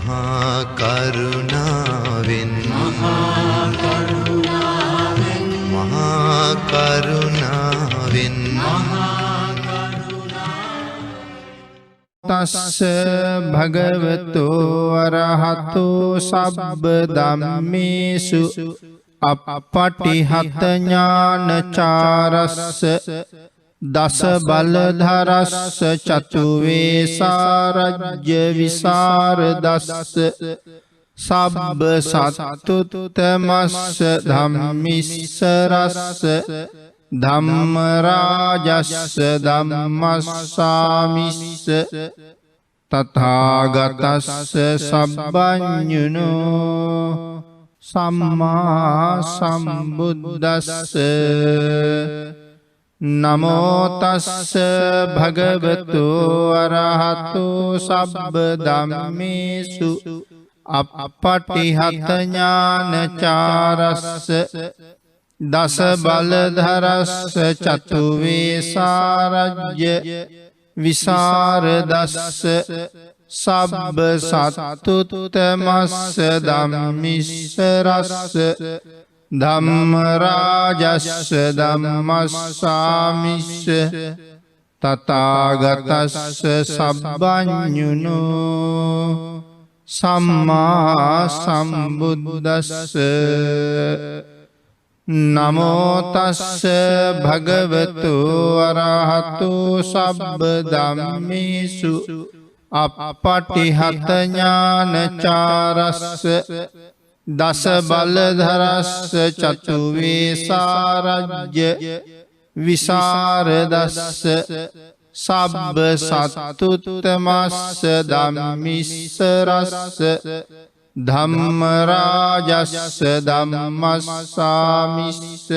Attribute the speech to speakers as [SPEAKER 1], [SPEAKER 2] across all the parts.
[SPEAKER 1] මහා කරුණාවෙන් මහා කරුණාවෙන්
[SPEAKER 2] තස්ස භගවතු අරහතු සබ්බ ධම්මේසු අප්පටිහත ඥානචාරස්ස දස බලධරස්ස චතුවේසාරජ්‍ය විසරදස්ස සබ්බ සත්තුත්තමස්ස ධම්මිස්සරස්ස ධම්මරාජස්ස ධම්මස්සාමිස්ස තථාගතස්ස සබ්බඤුනෝ සම්මා සම්බුද්දස්ස නමෝ තස්ස භගවතු අරහතු සබ්බ ධම්මේසු අප්පටිහත ඥානචාරස්ස දස බලධරස්ස චතුවේසාරජ්‍ය විසරදස්ස සබ්බ සත්තුත්තමස්ස ධම්මිස්සරස්ස ධම්මරාජස්ස ධම්මස්සාමිස්ස තථාගතස්ස සබ්බඤුනෝ සම්මා සම්බුද්දස්ස නමෝ තස්ස භගවතු අරහතු සබ්බ ධම්මේසු අප්පටිහත ඥානචාරස්ස දස බලධරස්ස චතුවේසාරජ්‍ය විසරදස්ස සබ්බ සත්තුත්තමස්ස ධම්මිස්සරස්ස ධම්මරාජස්ස ධම්මස්සාමිස්ස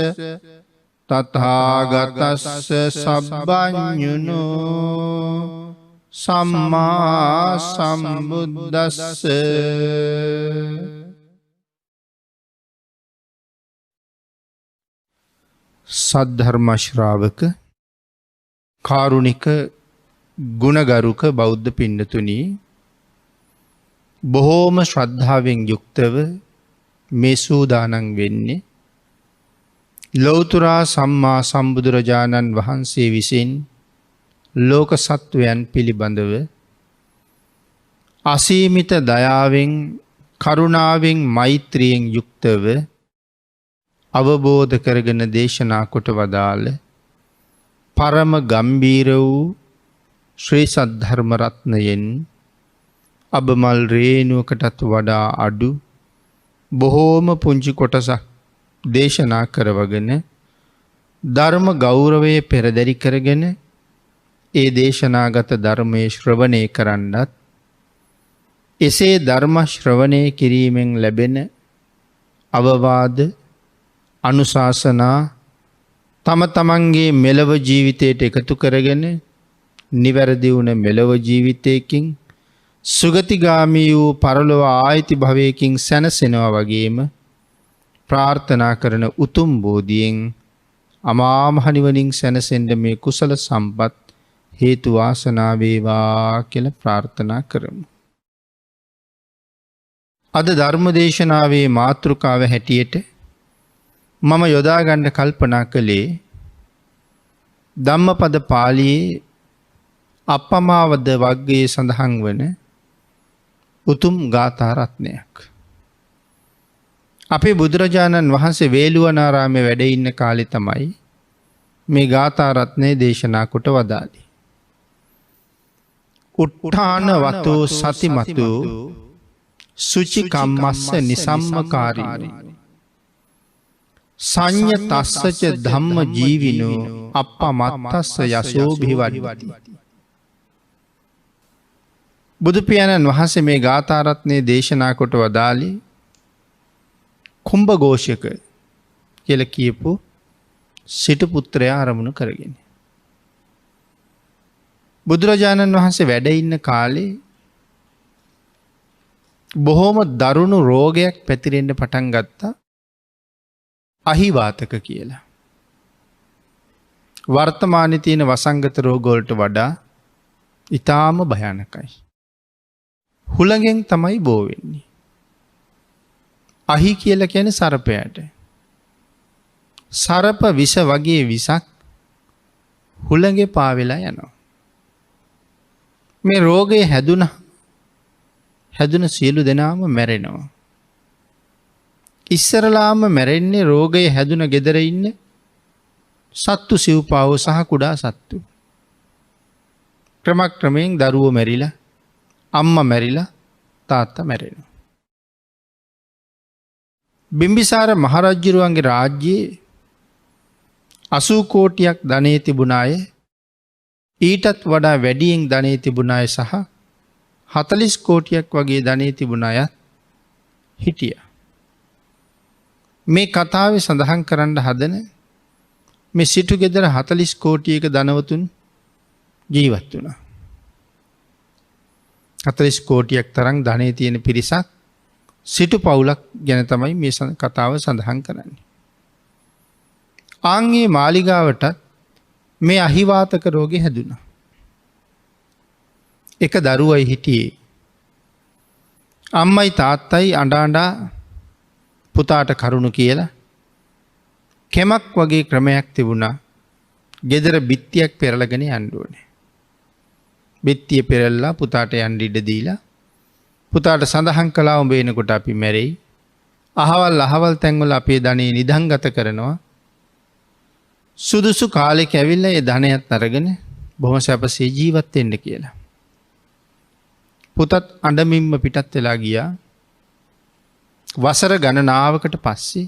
[SPEAKER 2] තථාගතස්ස සබ්බඤුනෝ සම්මා සම්බුද්දස්ස සද්ධර්ම ශ්‍රාවක කාරුණික ගුණගරුක බෞද්ධ පින්නතුනි, බොහෝම ශ්‍රද්ධාවෙන් යුක්තව මේ සූදානම් වෙන්නේ ලෞතුරා සම්මා සම්බුදුරජාණන් වහන්සේ විසින් ලෝක සත්වයන් පිළිබඳව අසීමිත දයාවෙන් කරුණාවෙන් මෛත්‍රියෙන් යුක්තව අවබෝධ කරගෙන දේශනා කොට වදාළ පරම ගම්බීර වූ ශ්‍රී සද්ධර්ම රත්නයෙන් අබමල් රේණුවකටත් වඩා අඩු බොහෝම පුංචි කොටසක් දේශනා කරවගෙන ධර්ම ගෞරවය පෙරදරි කරගෙන ඒ දේශනාගත ධර්මයේ ශ්‍රවණය කරන්නත් එසේ ධර්ම ශ්‍රවණය කිරීමෙන් ලැබෙන අවවාද අනුශාසනා තම තමන්ගේ මෙලව ජීවිතයට එකතු කරගෙන නිවැරදි වුණ මෙලව ජීවිතයකින් සුගතිගාමී වූ පරලොව ආයිති භවයකින් සැනසෙනවා වගේම ප්‍රාර්ථනා කරන උතුම් බෝධියෙන් අමා මහ නිවනින් සැනසෙන්න මේ කුසල සම්පත් හේතු වාසනා වේවා කියලා ප්‍රාර්ථනා කරමු. අද ධර්ම දේශනාවේ මාතෘකාව හැටියට මම යොදා ගන්න කල්පනා කළේ ධම්මපද පාළියේ අපමාවද වග්ගයේ සඳහන් වන උතුම් ගාථා රත්නයක්. අපේ බුදුරජාණන් වහන්සේ වේළුවනාරාමේ වැඩ ඉන්න කාලේ තමයි මේ ගාථා රත්නය දේශනා කොට වදාළේ. උට්ඨාන වතෝ සතිමතු සුචි කම්මස්ස නිසම්මකාරී සංඤ තස්සච ධම්ම ජීවිනෝ අප්පමත්තස්ස යසෝ භිවද්දති. බුදු පියාණන් වහන්සේ මේ ගාථා රත්නයේ දේශනා කොට වදාළේ කුම්භඝෝෂක කියලා කියපු සිටු පුත්‍රයා ආරමුණු කරගෙන. බුදුරජාණන් වහන්සේ වැඩ ඉන්න කාලේ බොහෝම දරුණු රෝගයක් පැතිරෙන්න පටන් ගත්තා. අහිවාතක කියලා. වර්තමානයේ තියෙන වසංගත රෝග වලට වඩා ඊටාම භයානකයි. හුළඟෙන් තමයි බෝ වෙන්නේ. අහි කියලා කියන්නේ සර්පයාට. සර්ප විස වගේ විසක් හුළඟේ පාවෙලා යනවා. මේ රෝගය හැදුන සියලු දෙනාම මැරෙනවා. ඉස්සරලාම මැරෙන්නේ රෝගය හැදුන ගෙදර ඉන්න සත්තු සිව්පාවෝ සහ කුඩා සත්තු. ක්‍රමක්‍රමයෙන් දරුවෝ මැරිලා, අම්මා මැරිලා, තාත්තා මැරෙනවා. බිම්බිසාර මහරජුරුවන්ගේ රාජ්‍යයේ 80 කෝටියක් ධනෙ තිබුණ අය, ඊටත් වඩා වැඩියෙන් ධනෙ තිබුණ අය සහ 40 කෝටියක් වගේ ධනෙ තිබුණ අයත් හිටියා. මේ කතාවේ සඳහන් කරන්න හදන මේ සිටු ගෙදර 40 කෝටියක ධනවතුන් ජීවත් වුණා. 40 කෝටියක් තරම් ධනෙ තියෙන පිරිසක් සිටු පවුලක් ගැන තමයි මේ කතාව සඳහන් කරන්නේ. ආන්ගේ මාලිගාවටත් මේ අහිවාතක රෝගේ හැදුනා. එක දරුවයි හිටියේ. අම්මයි තාත්තයි අඬා පුතාට කරුණු කියලා කෙමක් වගේ ක්‍රමයක් තිබුණා. ගෙදර බිත්තියක් පෙරලගෙන යන්න ඕනේ. බිත්තිය පෙරලලා පුතාට යන්න ඉඩ දීලා පුතාට සඳහන් කළා උඹ එනකොට අපි මැරෙයි. අහවල් තැන්වල අපේ ධනෙ නිදන්ගත කරනවා. සුදුසු කාලෙක ඇවිල්ලා ඒ ධනයත් අරගෙන බොහොම සැපසේ ජීවත් වෙන්න කියලා. පුතත් අඬමින්ම පිටත් වෙලා ගියා. වසර ගණනාවකට පස්සේ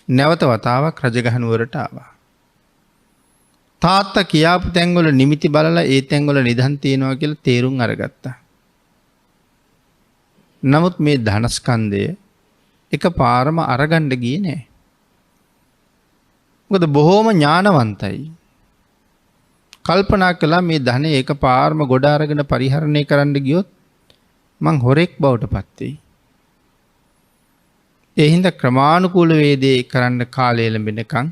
[SPEAKER 2] නැවත වතාවක් රජගහ නුවරට ආවා. තාත්තා කියාපු තැන්වල නිමිති බලලා ඒ තැන්වල නිදන් තියනවා කියලා තේරුම් අරගත්තා. නමුත් මේ ධනස්කන්ධය එක පාරම අරගන්න ගියේ නෑ. මොකද බොහෝම ඥානවන්තයි. කල්පනා කළා මේ ධනෙ එක පාරම ගොඩ අරගෙන පරිහරණය කරන්න ගියොත් මං හොරෙක් බවට පත් වෙයි. ඒ හින්දා ක්‍රමානුකූල වේදේ කරන්න කාලය ලැබෙනකන්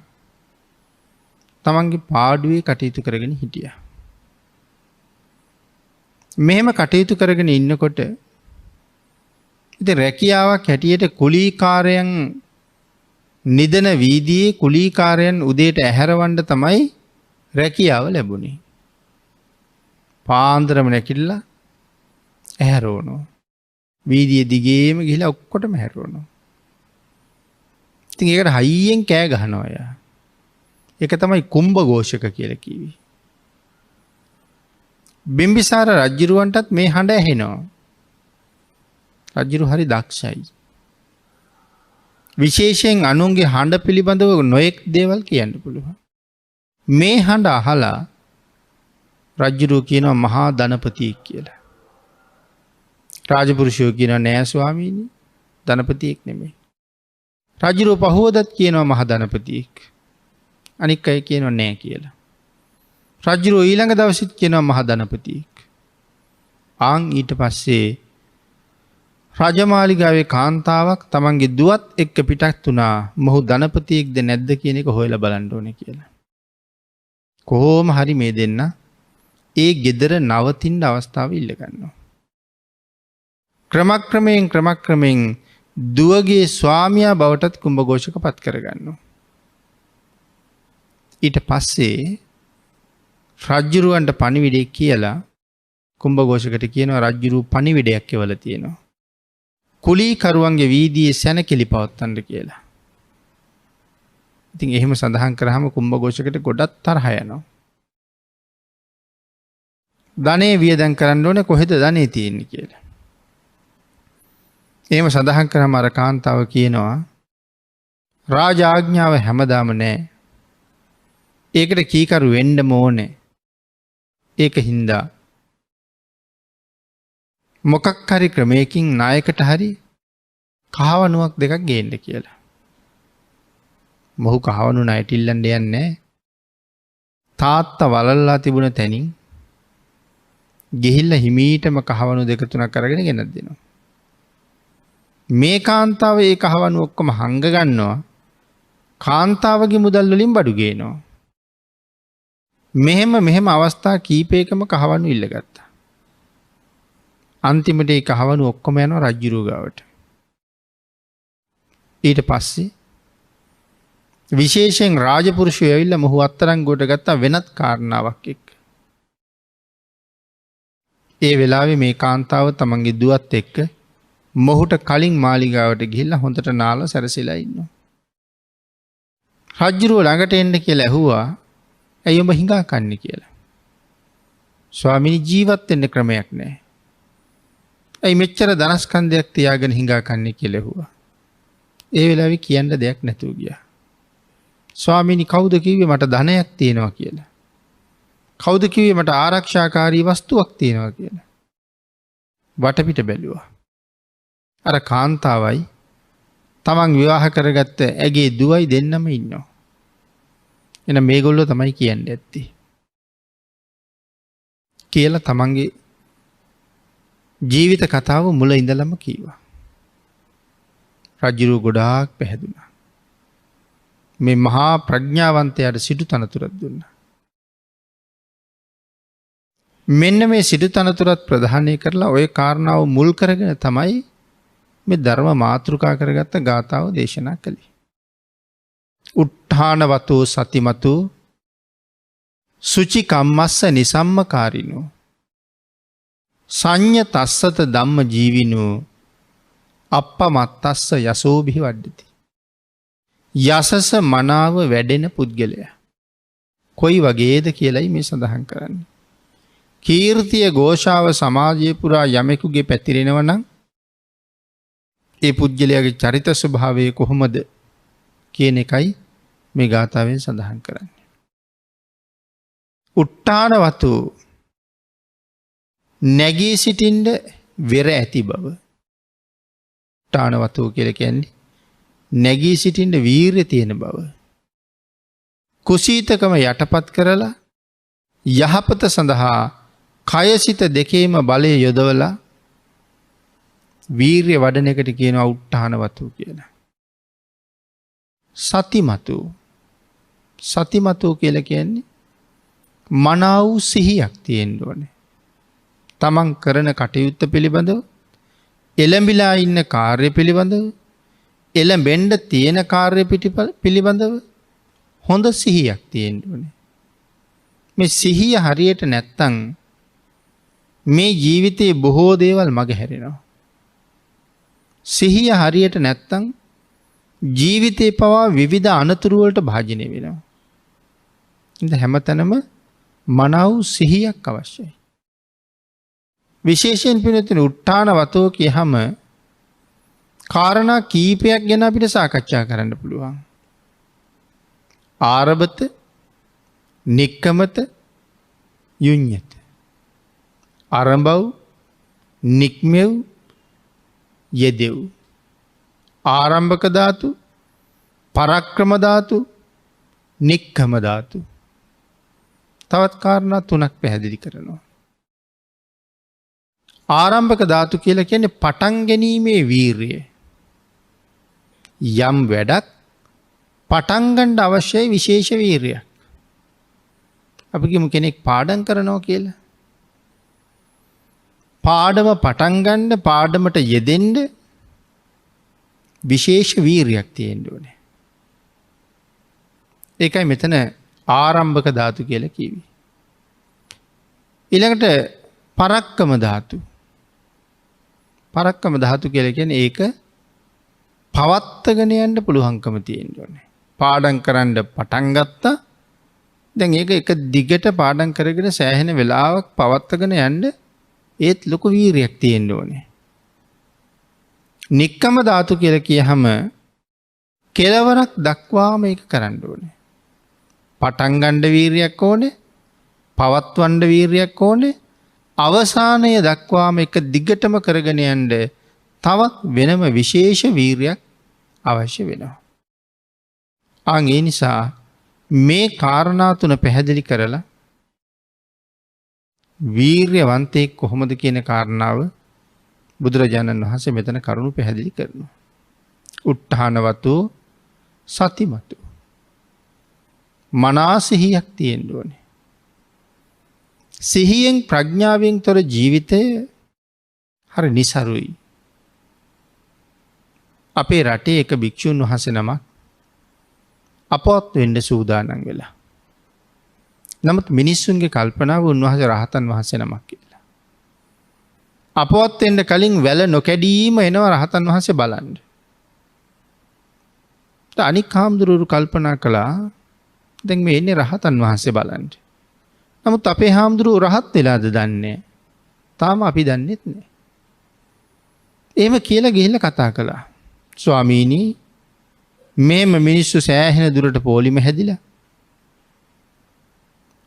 [SPEAKER 2] තමන්ගේ පාඩුවේ කටයුතු කරගෙන හිටියා. මෙහෙම කටයුතු කරගෙන ඉන්නකොට ඉතින් රැකියාවක් හැටියට කුලීකාරයන් නිදන වීදියේ කුලීකාරයන් උදේට ඇහැරවන්න තමයි රැකියාව ලැබුණේ. පාන්දරම නැකිටලා ඇහැරවනවා. වීදියේ දිගේම ගිහිලා ඔක්කොටම හැරවනවා. ඉතින් ඒකට හයියෙන් කෑ ගහනවා අය. ඒක තමයි කුම්භඝෝෂක කියලා කිව්වේ. බිම්බිසාර රජුරවන්ටත් මේ හඬ ඇහෙනවා. රජුරු හරි දක්ෂයි. විශේෂයෙන් අනුන්ගේ හඬ පිළිබඳව නොයෙක් දේවල් කියන්න පුළුවන්. මේ හඬ අහලා රජුරු කියනවා මහා ධනපතියෙක් කියලා. රාජපුරුෂයෝ කියනවා නෑ ස්වාමීනි ධනපතියෙක් නෙමෙයි. රජුරු පහවදත් කියනවා මහා ධනපතියෙක්. අනික් අය කියනවා නෑ කියලා. රජුරු ඊළඟ දවසෙත් කියනවා මහා ධනපතියෙක්. ආන් ඊට පස්සේ රජමාලිගාවේ කාන්තාවක් තමන්ගේ දුවත් එක්ක පිටත් වුණා. මොහු ධනපතියෙක්ද නැද්ද කියන එක හොයලා බලන්න ඕනේ කියලා. කොහොම හරි මේ දෙන්න ඒ ගෙදර නවතින්න අවස්ථාව ඉල්ල ගන්නවා. ක්‍රමක්‍රමයෙන් දුවගේ ස්වාමියා බවටත් කුම්භඝෝෂක පත් කරගන්නවා. ඊට පස්සේ රජ්ජුරුවන්ට පණිවිඩයක් කියලා කුම්භඝෝෂකට කියනවා රජ්ජුරුව පණිවිඩයක් එවලා තියෙනවා. කුලීකරුවන්ගේ වීදියේ සැනකෙළි පවත්වන්න කියලා. ඉතින් එහෙම සඳහන් කරාම කුම්භඝෝෂකට ගොඩක් තරහ යනවා. ධනෙ වියදම් කරන්න ඕනේ කොහෙද ධනෙ තියෙන්නේ කියලා. එහෙම සඳහන් කරාම අර කාන්තාව කියනවා රාජ ආඥාව හැමදාම නෑ. ඒකට කීකරු වෙන්නම ඕනේ. ඒක හින්දා මොකක් හරි ක්‍රමයකින් නායකට හරි කහවණුවක් දෙකක් ගේන්න කියලා. මොහු කහවණු ණයට ඉල්ලන්න යන්නේ තාත්තා වලල්ලා තිබුණ තැනින් ගිහිල්ලා හිමීටම කහවණු දෙක තුනක් අරගෙන ගෙනත් දෙනවා. මේ කාන්තාව ඒ කහවණු ඔක්කොම හංග ගන්නවා. කාන්තාවගේ මුදල් වලින් බඩු ගේනවා. මෙහෙම අවස්ථා කීපයකම කහවණු ඉල්ලගත්තා. අන්තිමට ඒ කහවණු ඔක්කොම යනවා රජ්ජුරුව ගාවට. ඊට පස්සේ විශේෂයෙන් රාජපුරුෂයෝ ඇවිල්ලා මොහු අත්අඩංගුවට ගත්තා වෙනත් කාරණාවක් එක්ක. ඒ වෙලාවේ මේ කාන්තාව තමන්ගේ දුවත් එක්ක මොහුට කලින් මාලිගාවට ගිහිල්ලා හොඳට නාලා සැරසිලා ඉන්නවා. රජ්ජුරුව ළඟට එන්න කියලා ඇහුවා ඇයි ඔබ හිඟා කන්නේ කියලා. ස්වාමිනී ජීවත් වෙන්න ක්‍රමයක් නැහැ. ඇයි මෙච්චර ධනස්කන්ධයක් තියාගෙන හිඟා කන්නේ කියලා ඇහුවා. ඒ වෙලාවේ කියන්න දෙයක් නැතුව ගියා. ස්වාමිනී කවුද කිව්වේ මට ධනයක් තියෙනවා කියලා? කවුද කිව්වේ මට ආරක්ෂාකාරී වස්තුවක් තියෙනවා කියලා? වටපිට බැලුවා. අර කාන්තාවයි තමන් විවාහ කරගත්ත ඇගේ දුවයි දෙන්නම ඉන්නවා. එහෙනම් මේගොල්ලෝ තමයි කියන්නේ ඇත්තේ. කියලා තමන්ගේ ජීවිත කතාව මුල ඉඳලම කීවා. රජුරු ගොඩාක් පැහැදුනා. මේ මහා ප්‍රඥාවන්තයාට සිටු තනතුරක් දුන්නා. මෙන්න මේ සිටු තනතුරත් ප්‍රධානය කරලා ওই කාරණාව මුල් කරගෙන තමයි මේ ධර්ම මාතෘකා කරගත්ත ගාථාව දේශනා කළේ. උට්ඨානවතෝ සතිමතෝ සුචි කම්මස්ස නිසම්මකාරිනෝ සංඤ තස්සත ධම්ම ජීවිනෝ අප්පමත්තස්ස යසෝභි වඩ්ඩති. යසස මනාව වැඩෙන පුද්ගලයා කොයි වගේද කියලයි මේ සඳහන් කරන්නේ. කීර්තිය ഘോഷාව සමාජය පුරා යමෙකුගේ පැතිරෙනවා නම් ඒ පුද්ගලයාගේ චරිත ස්වභාවය කොහොමද කියන එකයි මේ ගාථාවෙන් සඳහන් කරන්නේ. උට්ඨානවතු නැගී සිටින්න වෙර ඇති බව. උට්ඨානවතු කියලා කියන්නේ නැගී සිටින්න වීරිය තියෙන බව. කුසීතකම යටපත් කරලා යහපත සඳහා කය සිත දෙකේම බලය යොදවලා වීරිය වඩන එකට කියනවා උට්ඨානවතු කියලා. සතිමතු. සතිමතු කියලා කියන්නේ මනාව සිහියක් තියෙන්න ඕනේ. තමන් කරන කටයුත්ත පිළිබඳව එළඹිලා ඉන්න කාර්ය පිළිබඳව එළඹෙන්න තියෙන කාර්ය පිළිබඳව හොඳ සිහියක් තියෙන්න ඕනේ. මේ සිහිය හරියට නැත්තම් මේ ජීවිතේ බොහෝ දේවල් මගහැරෙනවා. සිහිය හරියට නැත්තම් ජීවිතේ පවා විවිධ අනතුරු වලට භාජනය වෙනවා. ඉතින් හැමතැනම මනාව සිහියක් අවශ්‍යයි. විශේෂයෙන් පිළිතුරු උට්ඨානවතෝ කියහම කාරණා කීපයක් ගැන අපිට සාකච්ඡා කරන්න පුළුවන්. ආරබත, නික්කමත, යුඤ්ඤත. ආරම්භව, නික්මෙව්, යෙදෙව්. ආරම්භක ධාතු, පරක්‍රම ධාතු, නික්කම ධාතු. තවත් කාරණා තුනක් පැහැදිලි කරනවා. ආරම්භක ධාතු කියලා කියන්නේ පටන් ගැනීමේ වීරිය. යම් වැඩක් පටන් ගන්න අවශ්‍යයි විශේෂ වීරියක්. අපි කියමු කෙනෙක් පාඩම් කරනවා කියලා. පාඩම පටන් ගන්න පාඩමට යෙදෙන්න විශේෂ වීරියක් තියෙන්න ඕනේ. ඒකයි මෙතන ආරම්භක ධාතු කියලා කිව්වේ. ඊළඟට පරක්කම ධාතු. පරක්කම ධාතු කියලා කියන්නේ ඒක පවත්වාගෙන යන්න පුළුවන්කම තියෙන්න ඕනේ. පාඩම් කරන්න පටන් ගත්තා. දැන් ඒක එක දිගට පාඩම් කරගෙන සෑහෙන වෙලාවක් පවත්වාගෙන යන්න ඒත් ලොකු වීරියක් තියෙන්න ඕනේ. නික්කම ධාතු කියලා කියහම කෙලවරක් දක්වාම ඒක කරන්න ඕනේ. පටන් ගන්න වීරියක් ඕනේ, පවත්වන්න වීරියක් ඕනේ, අවසානය දක්වාම එක දිගටම කරගෙන යන්න තවත් වෙනම විශේෂ වීරියක් අවශ්‍ය වෙනවා. ඒ නිසා මේ කාරණා තුන පැහැදිලි කරලා වීර්යවන්තයෙක් කොහොමද කියන කාරණාව බුදුරජාණන් වහන්සේ මෙතන කරුණු පැහැදිලි කරනවා. උට්ඨානවතු සතිමතු. මනා සිහියක් තියෙන්න ඕනේ. සිහියෙන් ප්‍රඥාවෙන් තොර ජීවිතය හරි නිසරුයි. අපේ රටේ එක භික්ෂූන් වහන්සේ නමක් අපවත් වෙන්න සූදානම් වෙලා. නමුත් මිනිස්සුන්ගේ කල්පනාව උන්වහන්සේ රහතන් වහන්සේ නමක් කියලා. අපවත් වෙන්න කලින් වැල නොකැඩීම එනවා රහතන් වහන්සේ බලන්න. අනික් හාමුදුරුවරු කල්පනා කළා දැන් මේ එන්නේ රහතන් වහන්සේ බලන්න. නමුත් අපේ හාමුදුරුවෝ රහත් වෙලාද දන්නේ? තාම අපි දන්නෙත් නෑ. එහෙම කියලා ගිහිල්ලා කතා කළා. ස්වාමීනි මේම මිනිස්සු සෑහෙන දුරට පොලිම හැදිලා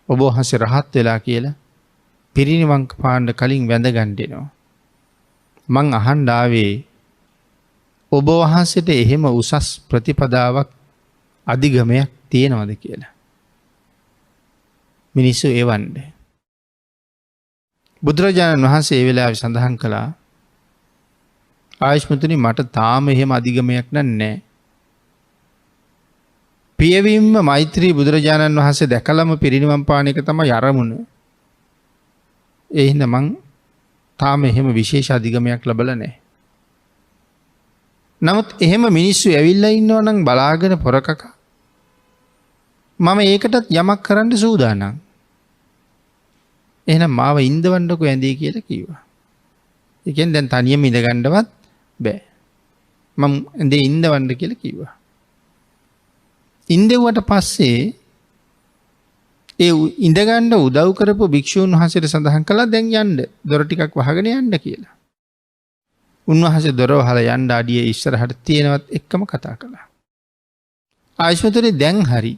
[SPEAKER 2] ඔබ වහන්සේ රහත් වෙලා කියලා පිරිනිවන් පාන්න කලින් වැඳ ගන්න දෙනවා. මං අහන්න ආවේ ඔබ වහන්සේට එහෙම උසස් ප්‍රතිපදාවක් අධිගමයක් තියෙනවද කියලා. මිනිස්සු එවන්නේ. බුදුරජාණන් වහන්සේ ඒ වෙලාවේ සඳහන් කළා ආයුෂ්මතුනි මට තාම එහෙම අධිගමයක් නැහැ. පියවීම මෛත්‍රී බුදුරජාණන් වහන්සේ දැකලම පිරිනිවන් පාන එක තමයි අරමුණ. ඒ හින්දා මං තාම එහෙම විශේෂ අධිගමයක් ලැබලා නැහැ. නමුත් එහෙම මිනිස්සු ඇවිල්ලා ඉන්නවා නම් බලාගෙන පොරකක මම ඒකටත් යමක් කරන්න සූදානම්. එහෙනම් මාව ඉඳවන්නකෝ ඇඳේ කියලා කිව්වා. ඒ කියන්නේ දැන් තනියම ඉඳ ගන්නවත් බෑ. මම ඇඳේ ඉඳවන්න කියලා කිව්වා. ඉඳෙව්වට පස්සේ ඒ ඉඳගන්න උදව් කරපු භික්ෂූන් වහන්සේට සඳහන් කළා දැන් යන්න දොර ටිකක් වහගෙන යන්න කියලා. උන්වහන්සේ දොර වහලා යන්න අඩිය ඉස්සරහට තියෙනවත් එක්කම කතා කළා. ආයුෂ්මතුනි දැන් හරි.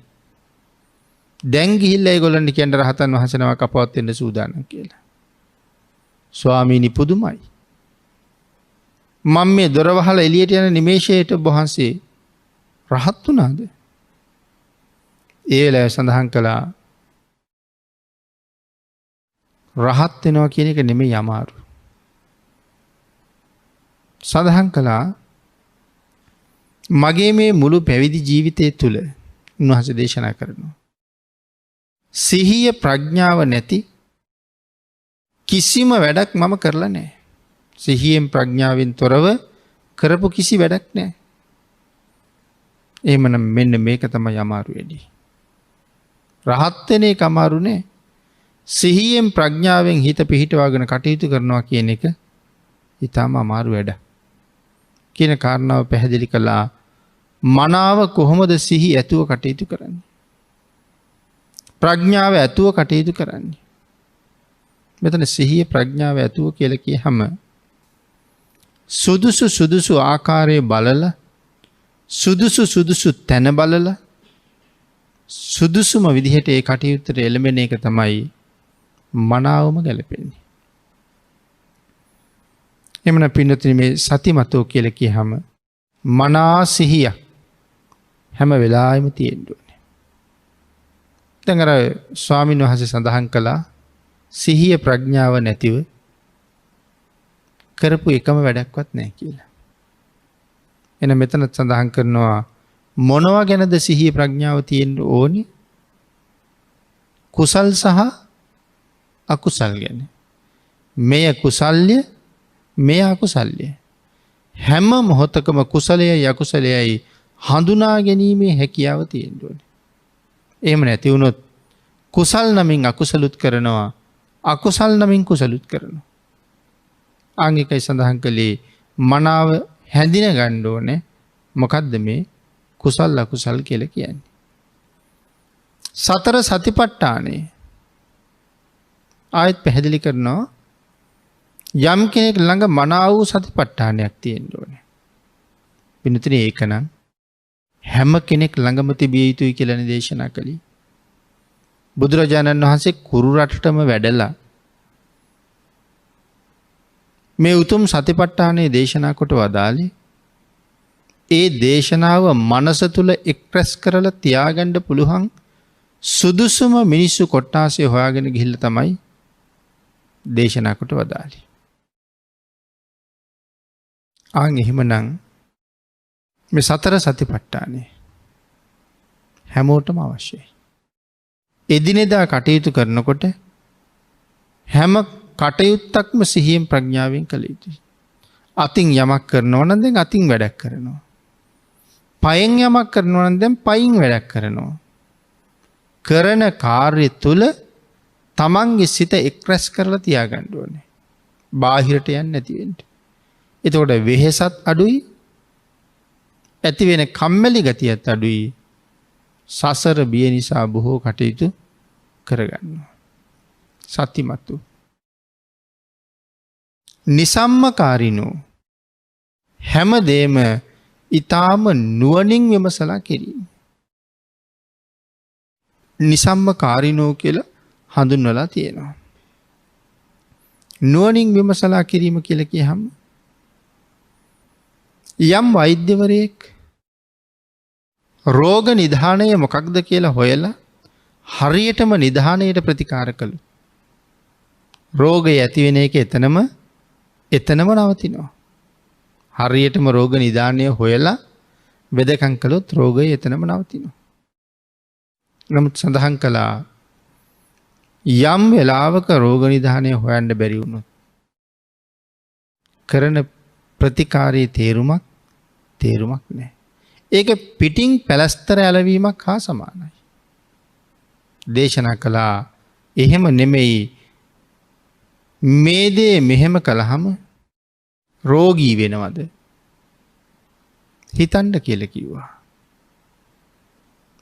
[SPEAKER 2] දැන් ගිහිල්ලා ඒගොල්ලන්ට කියන්න රහතන් වහන්සේ නමක් අපවත් වෙන්න සූදානම් කියලා. ස්වාමීනි පුදුමයි. මම මේ දොර වහලා එළියට යන නිමේෂයට වහන්සේ රහත් වුණාද? ඒ වෙලාවේ සඳහන් කළා රහත් වෙනවා කියන එක නෙමෙයි අමාරු. සඳහන් කළා මගේ මේ මුළු පැවිදි ජීවිතය තුළ උන්වහන්සේ දේශනා කරනවා. සිහිය ප්‍රඥාව නැති කිසිම වැඩක් මම කරලා නැහැ. සිහියෙන් ප්‍රඥාවෙන් තොරව කරපු කිසි වැඩක් නැහැ. එහෙමනම් මෙන්න මේක තමයි අමාරු වැඩි. රහත් වෙන එක අමාරු නෑ. සිහියෙන් ප්‍රඥාවෙන් හිත පිහිටවාගෙන කටයුතු කරනවා කියන එක ඊටම අමාරු වැඩ. කියන කාරණාව පැහැදිලි කළා. මනාව කොහොමද සිහි ඇතුව කටයුතු කරන්නේ? ප්‍රඥාව ඇතුව කටයුතු කරන්නේ. මෙතන සිහිය ප්‍රඥාව ඇතුව කියලා කියහම සුදුසු ආකාරයේ බලලා සුදුසු තැන බලලා සුදුසුම විදිහට ඒ කටයුත්තට එළඹෙන එක තමයි මනාවම ගැලපෙන්නේ. එමන පින්නතුනි මේ සතිමතෝ කියලා කියහම මනා සිහිය හැම වෙලාවෙම තියෙන්න ඕනේ. දැන් අර ස්වාමීන් වහන්සේ සඳහන් කළා සිහිය ප්‍රඥාව නැතිව කරපු එකම වැඩක්වත් නැහැ කියලා. එන මෙතන සඳහන් කරනවා මොනවා ගැනද සිහිය ප්‍රඥාව තියෙන්න ඕනේ? කුසල් සහ අකුසල් ගැන. මෙය කුසල්ය මෙය අකුසල්ය. හැම මොහොතකම කුසලයයි අකුසලයයි හඳුනා ගැනීමේ හැකියාව තියෙන්න ඕනේ. එහෙම නැති වුණොත් කුසල් නමින් අකුසලුත් කරනවා අකුසල් නමින් කුසලුත් කරනවා. ආංගිකයි සඳහන් කළේ මනාව හැඳින ගන්න ඕනේ මොකද්ද මේ කුසල් අකුසල් කියලා කියන්නේ. සතර සතිපට්ඨානේ ආයත් පැහැදිලි කරනවා යම් කෙනෙක් ළඟ මනා වූ සතිපට්ඨානයක් තියෙන්න ඕනේ. පින්නතුනි ඒක නම් හැම කෙනෙක් ළඟම තිබිය යුතුයි කියලා දේශනා කළේ. බුදුරජාණන් වහන්සේ කුරු රටටම වැඩලා මේ උතුම් සතිපට්ඨානයේ දේශනා කොට වදාළේ ඒ දේශනාව මනස තුල එක්ස්ප්‍රෙස් කරලා තියාගන්න පුළුවන් සුදුසුම මිනිස්සු කොට්ටාසේ හොයාගෙන ගිහිල්ලා තමයි දේශනා කොට වදාළේ. ආන් එහෙමනම් මේ සතර සතිපට්ඨානේ හැමෝටම අවශ්‍යයි. එදිනෙදා කටයුතු කරනකොට හැම කටයුත්තක්ම සිහියෙන් ප්‍රඥාවෙන් කළ යුතුයි. අතින් යමක් කරනවා නම් දැන් අතින් වැඩක් කරනවා. පයෙන් යමක් කරනවා නම් දැන් පයින් වැඩක් කරනවා. කරන කාර්ය තුල තමන්ගේ සිත එක්රැස් කරලා තියාගන්න ඕනේ. බාහිරට යන්නේ නැති වෙන්න. එතකොට වෙහෙසත් අඩුයි. ඇති වෙන කම්මැලි ගතියත් අඩුයි. සසර බිය නිසා බොහෝ කටයුතු කරගන්නවා. සතිමත්තු. නිසම්මකාරිනෝ හැමදේම ඊටාම නුවණින් විමසලා කිරීම. නිසම්මකාරිනෝ කියලා හඳුන්වලා තියෙනවා. නුවණින් විමසලා කිරීම කියලා කියහම යම් වෛද්‍යවරයෙක් රෝග නිධානය මොකක්ද කියලා හොයලා හරියටම නිධානයට ප්‍රතිකාර කළොත් රෝගය ඇති වෙන එක එතනම නවතිනවා. හරියටම රෝග නිධානය හොයලා වෙදකම් කළොත් රෝගය එතනම නවතිනවා. නමුත් සඳහන් කළා යම් වෙලාවක රෝග නිධානය හොයන්න බැරි වුණොත් කරන ප්‍රතිකාරයේ තේරුමක් නැහැ. ඒක පිටින් පැලස්තර ඇලවීමක් හා සමානයි. දේශනා කළා එහෙම නෙමෙයි මේ දේ මෙහෙම කළාම රෝගී වෙනවද හිතන්න කියලා කිව්වා.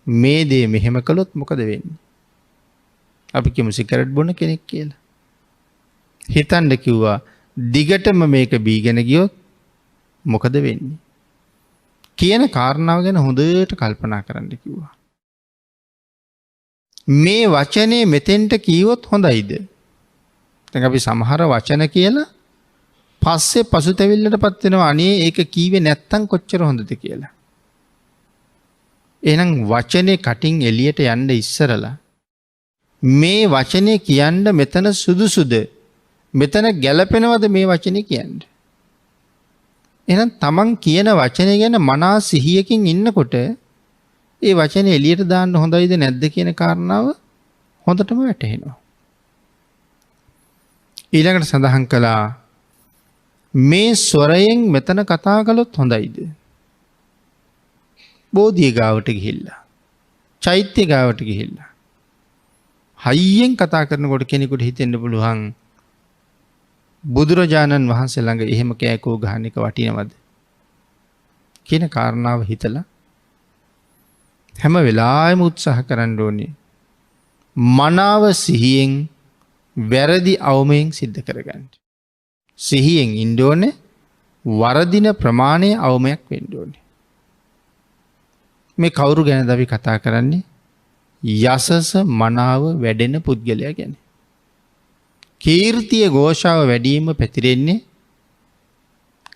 [SPEAKER 2] මේ දේ මෙහෙම කළොත් මොකද වෙන්නේ? අපි කියමු සිගරට් බොන කෙනෙක් කියලා. හිතන්න කිව්වා දිගටම මේක බීගෙන ගියොත් මොකද වෙන්නේ? කියන කාරණාව ගැන හොඳට කල්පනා කරන්න කිව්වා. මේ වචනේ මෙතෙන්ට කීවොත් හොඳයිද? දැන් අපි සමහර වචන කියලා පස්සේ පසුතැවිල්ලටපත් වෙනවා අනේ ඒක කීවේ නැත්තම් කොච්චර හොඳද කියලා. එහෙනම් වචනේ කටින් එළියට යන්න ඉස්සරලා මේ වචනේ කියන්න මෙතන සුදුසුද? මෙතන ගැළපෙනවද මේ වචනේ කියන්න? එහෙනම් තමන් කියන වචනේ ගැන මනා සිහියකින් ඉන්නකොට ඒ වචනේ එළියට දාන්න හොඳයිද නැද්ද කියන කාරණාව හොඳටම වැටහෙනවා. ඊළඟට සඳහන් කළා මේ ස්වරයෙන් මෙතන කතා කළොත් හොඳයිද? බෝධිය ගාවට ගිහිල්ලා චෛත්‍ය ගාවට ගිහිල්ලා හයියෙන් කතා කරනකොට කෙනෙකුට හිතෙන්න පුළුවන් බුදුරජාණන් වහන්සේ ළඟ එහෙම කෑකෝ ගහන එක වටිනවද කියන කාරණාව හිතලා හැම වෙලාවෙම උත්සාහ කරන්න ඕනේ මනාව සිහියෙන් වැරදි අවමයෙන් සිද්ධ කරගන්න. සිහියෙන් ඉන්න ඕනේ වරදින ප්‍රමාණය අවමයක් වෙන්න ඕනේ. මේ කවුරු ගැනද අපි කතා කරන්නේ? යසස මනාව වැඩෙන පුද්ගලයා ගැන. කීර්තිය ഘോഷාව වැඩිම පැතිරෙන්නේ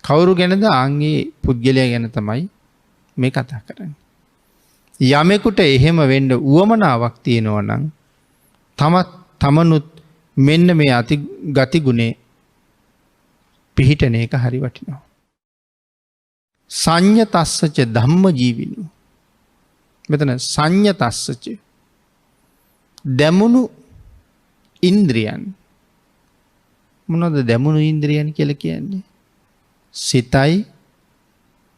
[SPEAKER 2] කවුරු ගැනද? ආන්ගේ පුද්ගලයා ගැන තමයි මේ කතා කරන්නේ. යමෙකුට එහෙම වෙන්න උවමනාවක් තියෙනවා නම් තමනුත් මෙන්න මේ අති ගති ගුණේ පිහිටන එක හරි වටිනවා. සංයතස්සච ධම්ම ජීවිනු. මෙතන සංයතස්සච දැමුණු ඉන්ද්‍රියන්. මොනවද දැමුණු ඉන්ද්‍රියන් කියලා කියන්නේ? සිතයි,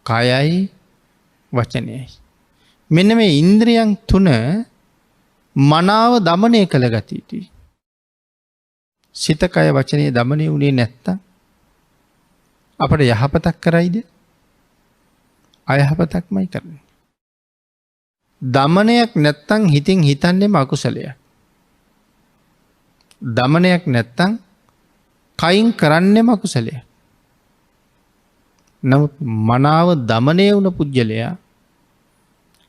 [SPEAKER 2] කයයි, වචනයයි. මෙන්න මේ ඉන්ද්‍රියන් තුන මනාව දමනය කළ ගත යුතුයි. සිත, කය, වචනය දමනය වුණේ නැත්තම් අපට යහපතක් කරයිද? අයහපතක්මයි කරන්නේ. දමනයක් නැත්තම් හිතින් හිතන්නේම අකුසලයක්. දමනයක් නැත්තම් කයින් කරන්නේම අකුසලයක්. නමුත් මනාව දමනය වුණ පුජ්‍යලයා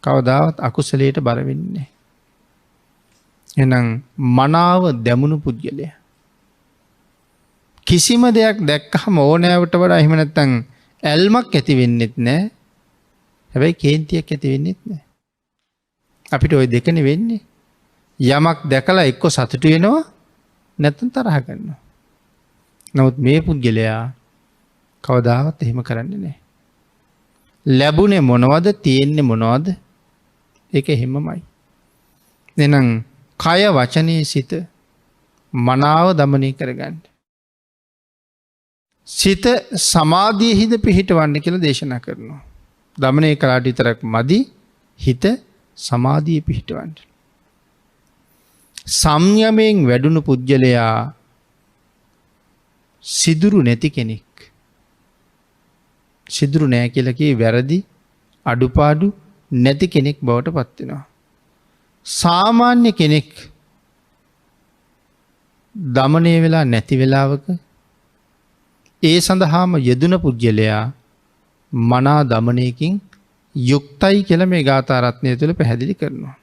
[SPEAKER 2] කවදාවත් අකුසලයට බර වෙන්නේ නැහැ. එහෙනම් මනාව දැමුණු පුජ්‍යලයා කිසිම දෙයක් දැක්කහම ඕනෑවට වඩා එහෙම නැත්තම් ඇල්මක් ඇති වෙන්නෙත් නැහැ. හැබැයි කේන්තියක් ඇති වෙන්නෙත් නැහැ. අපිට ওই දෙකනේ වෙන්නේ. යමක් දැකලා එක්ක සතුටු වෙනවා නැත්නම් තරහ ගන්නවා. නමුත් මේ පුද්ගලයා කවදාවත් එහෙම කරන්නේ නැහැ. ලැබුණේ මොනවද? තියෙන්නේ මොනවද? ඒක එහෙමමයි. එහෙනම් කය, වචනේ, සිත මනාව දමනය කරගන්න. සිත සමාධියෙහිද පිහිටවන්න කියලා දේශනා කරනවා. දමනය කළාට විතරක් මදි හිත සමාධියේ පිහිටවන්න. සංයමයෙන් වැඩුණු පුජ්‍යලයා සිදුරු නැති කෙනෙක්. සිදුරු නෑ කියලා කී වැරදි අඩුපාඩු නැති කෙනෙක් බවට පත් වෙනවා. සාමාන්‍ය කෙනෙක් දමනය වෙලා නැති වෙලාවක ඒ සඳහාම යෙදුන පුජ්‍යලයා මනා දමනයකින් යුක්තයි කියලා මේ ගාථා රත්නය තුළ පැහැදිලි කරනවා.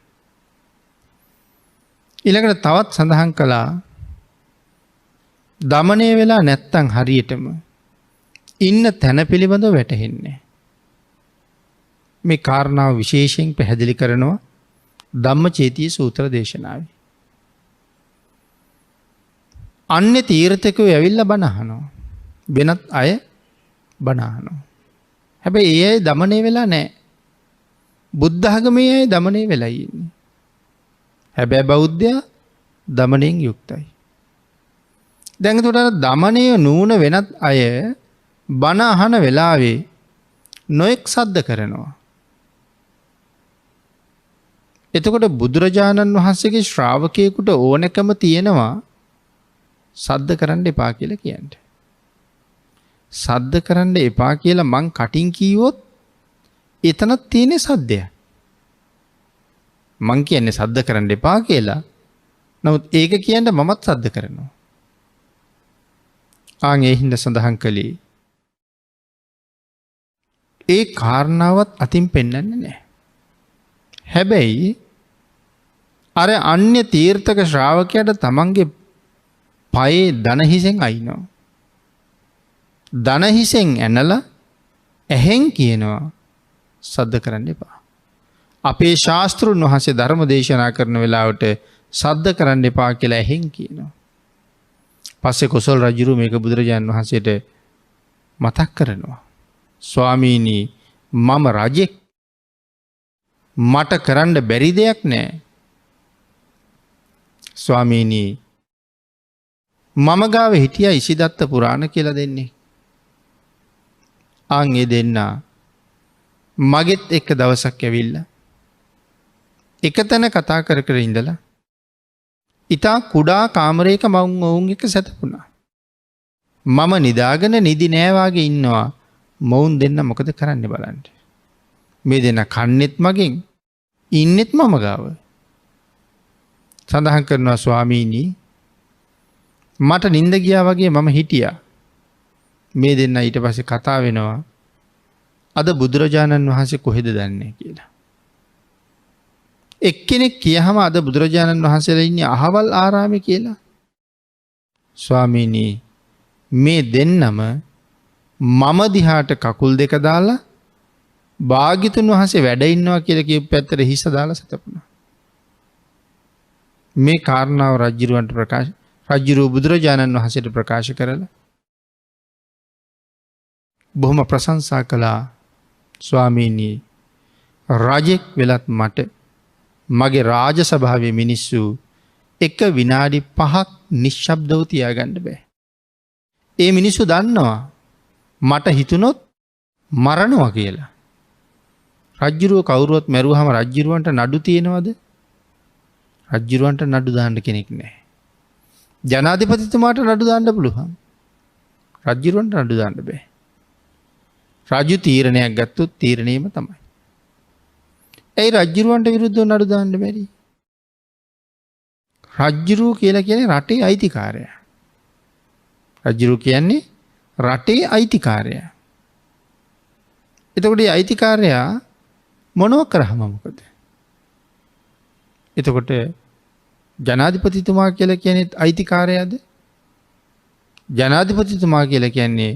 [SPEAKER 2] ඊළඟට තවත් සඳහන් කළා දමනය වෙලා නැත්තම් හරියටම ඉන්න තැන පිළිබඳව වැටහෙන්නේ. මේ කාරණාව විශේෂයෙන් පැහැදිලි කරනවා ධම්මචේතිය සූත්‍ර දේශනාවේ. අන්‍ය තීර්ථකයෝ ඇවිල්ලා බණ අහනවා. වෙනත් අය බණ අහනවා. හැබැයි ඒ අය දමනය වෙලා නැහැ. බුද්ධ ආගමේ අය දමනය වෙලා ඉන්නේ. හැබැයි බෞද්ධයා දමනයෙන් යුක්තයි. දැන් එතකොට දමනය නූන වෙනත් අය බණ අහන වෙලාවේ නොඑක් සද්ද කරනවා. එතකොට බුදුරජාණන් වහන්සේගේ ශ්‍රාවකයෙකුට ඕනකම තියෙනවා සද්ද කරන්න එපා කියලා කියන්නේ. සද්ද කරන්න එපා කියලා මං කටින් කීවොත් එතනත් තියෙන සද්දය. මං කියන්නේ සද්ද කරන්න එපා කියලා. නමුත් ඒක කියන්න මමත් සද්ද කරනවා. ආන් ඒ හින්දා සඳහන් කළේ ඒ කාරණාවත් අතින් පෙන්වන්නේ නැහැ. හැබැයි අර අන්‍ය තීර්ථක ශ්‍රාවකයාට තමන්ගේ පයේ දන හිසෙන් අයින්නවා. දන හිසෙන් ඇනලා ඇහෙන් කියනවා සද්ද කරන්න එපා. අපේ ශාස්ත්‍රුන් වහන්සේ ධර්ම දේශනා කරන වෙලාවට සද්ද කරන්න එපා කියලා ඇහෙන් කියනවා. පස්සේ කොසල් රජුරු මේක බුදුරජාණන් වහන්සේට මතක් කරනවා. ස්වාමීනි මම රජෙක්. මට කරන්න බැරි දෙයක් නෑ. ස්වාමීනි මම ගාව හිටියා ඉසිදත්ත පුරාණ කියලා දෙන්නේ. ආන් ඒ දෙන්නා මගෙත් එක්ක දවසක් ඇවිල්ලා එකතැන කතා කර කර ඉඳලා ඉතා කුඩා කාමරයක මම ඔවුන් එක්ක සැතපුණා. මම නිදාගෙන නිදි නෑ වාගේ ඉන්නවා. මොවුන් දෙන්න මොකද කරන්න බලන්න. මේ දෙන්න කන්නෙත් මගෙන් ඉන්නෙත් මම ගාව. සඳහන් කරනවා ස්වාමීනි මට නිින්ද ගියා වගේ මම හිටියා. මේ දෙන්න ඊට පස්සේ කතා වෙනවා අද බුදුරජාණන් වහන්සේ කොහෙද දන්නේ කියලා. එක්කෙනෙක් කියහම අද බුදුරජාණන් වහන්සේලා ඉන්නේ අහවල් ආරාමේ කියලා. ස්වාමීනි මේ දෙන්නම මම දිහාට කකුල් දෙක දාලා භාග්‍යතුන් වහන්සේ වැඩ ඉන්නවා කියලා කියපු පැත්තට හිස දාලා සතපුණා. මේ කාරණාව රජ්ජුරුව බුදුරජාණන් වහන්සේට ප්‍රකාශ කරලා බොහොම ප්‍රශංසා කළා. ස්වාමීනි රජෙක් වෙලත් මට මගේ රාජ සභාවේ මිනිස්සු එක විනාඩි 5ක් නිශ්ශබ්දව තියාගන්න බෑ. ඒ මිනිස්සු දන්නවා මට හිතුනොත් මරනවා කියලා. රජ්ජුරුව කවුරුවත් මැරුවහම රජ්ජුරුවන්ට නඩු තියෙනවද? රජ්ජුරුවන්ට නඩු දාන්න කෙනෙක් නැහැ. ජනාධිපතිතුමාට නඩු දාන්න පුළුවන්. රජ්ජුරුවන්ට නඩු දාන්න බෑ. රජු තීරණයක් ගත්තොත් තීරණයම තමයි. ඇයි රජ්ජුරුවන්ට විරුද්ධව නඩු දාන්න බැරි? රජ්ජුරුව කියලා කියන්නේ රටේ අයිතිකාරයා. රජ්ජුරුව කියන්නේ රටේ අයිතිකාරයා. එතකොට මේ අයිතිකාරයා මොනව කරාම මොකද? එතකොට ජනාධිපතිතුමා කියලා කියන්නේ අයිතිකාරයාද? ජනාධිපතිතුමා කියලා කියන්නේ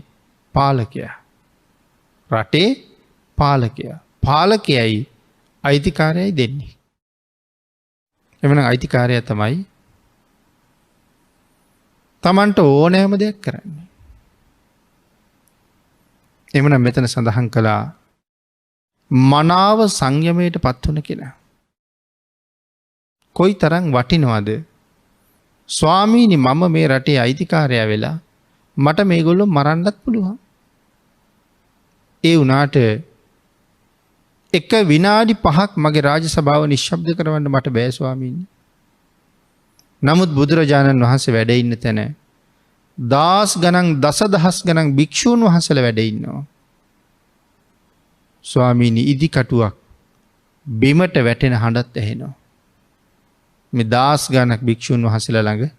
[SPEAKER 2] පාලකයා. රටේ පාලකයා. පාලකයයි අයිතිකාරයයි දෙන්නේ. එවනම් අයිතිකාරයා තමයි තමන්ට ඕනෑම දෙයක් කරන්නේ. එමනම් මෙතන සඳහන් කළා මනාව සංයමයට පත් වුණ කෙනා. කොයි තරම් වටිනවද? ස්වාමීනි මම මේ රටේ අයිතිකාරයා වෙලා මට මේගොල්ලෝ මරන්නත් පුළුවන්. ඒ වුණාට එක විනාඩි 5ක් මගේ රාජ සභාව නිශ්ශබ්ද කරවන්න මට බෑ ස්වාමීනි. නමුත් බුදුරජාණන් වහන්සේ වැඩ ඉන්න තැන දහස් ගණන් දසදහස් ගණන් භික්ෂූන් වහන්සේලා වැඩ ඉන්නවා. ස්වාමීනි ඉදි කටුවක් බිමට වැටෙන හඬත් ඇහෙනවා. මේ දහස් ගණක් භික්ෂූන් වහන්සේලා ළඟ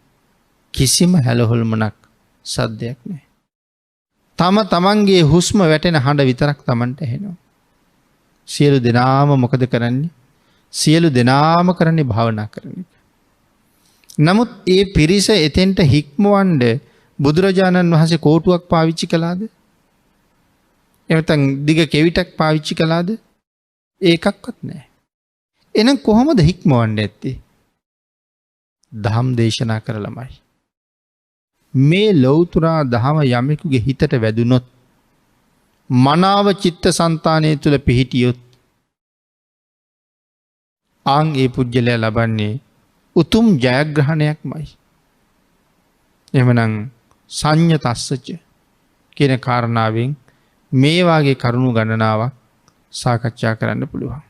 [SPEAKER 2] කිසිම හැලහොල්මනක් සද්දයක් නැහැ. තමන්ගේ හුස්ම වැටෙන හඬ විතරක් Tamanට ඇහෙනවා. සියලු දෙනාම මොකද කරන්නේ? සියලු දෙනාම කරන්නේ භාවනා කරන එක. නමුත් ඒ පිරිස එතෙන්ට හික්මවන්න බුදුරජාණන් වහන්සේ කෝටුවක් පාවිච්චි කළාද? එහෙනම් දිග කෙවිතක් පාවිච්චි කළාද? ඒකක්වත් නැහැ. එහෙනම් කොහොමද හික්මවන්නේ ඇත්තේ? ධම් දේශනා කරලමයි. මේ ලෞතුරා දහම යමෙකුගේ හිතට වැදුනොත් මනාව චිත්ත සංතානය තුළ පිහිටියොත් ආන් ඒ පුජ්‍යලයා ලබන්නේ උතුම් ජයග්‍රහණයක්මයි. එමනම් සංයතස්සච කියන කාරණාවෙන් මේ වාගේ කරුණු ගණනාවක් සාකච්ඡා කරන්න පුළුවන්.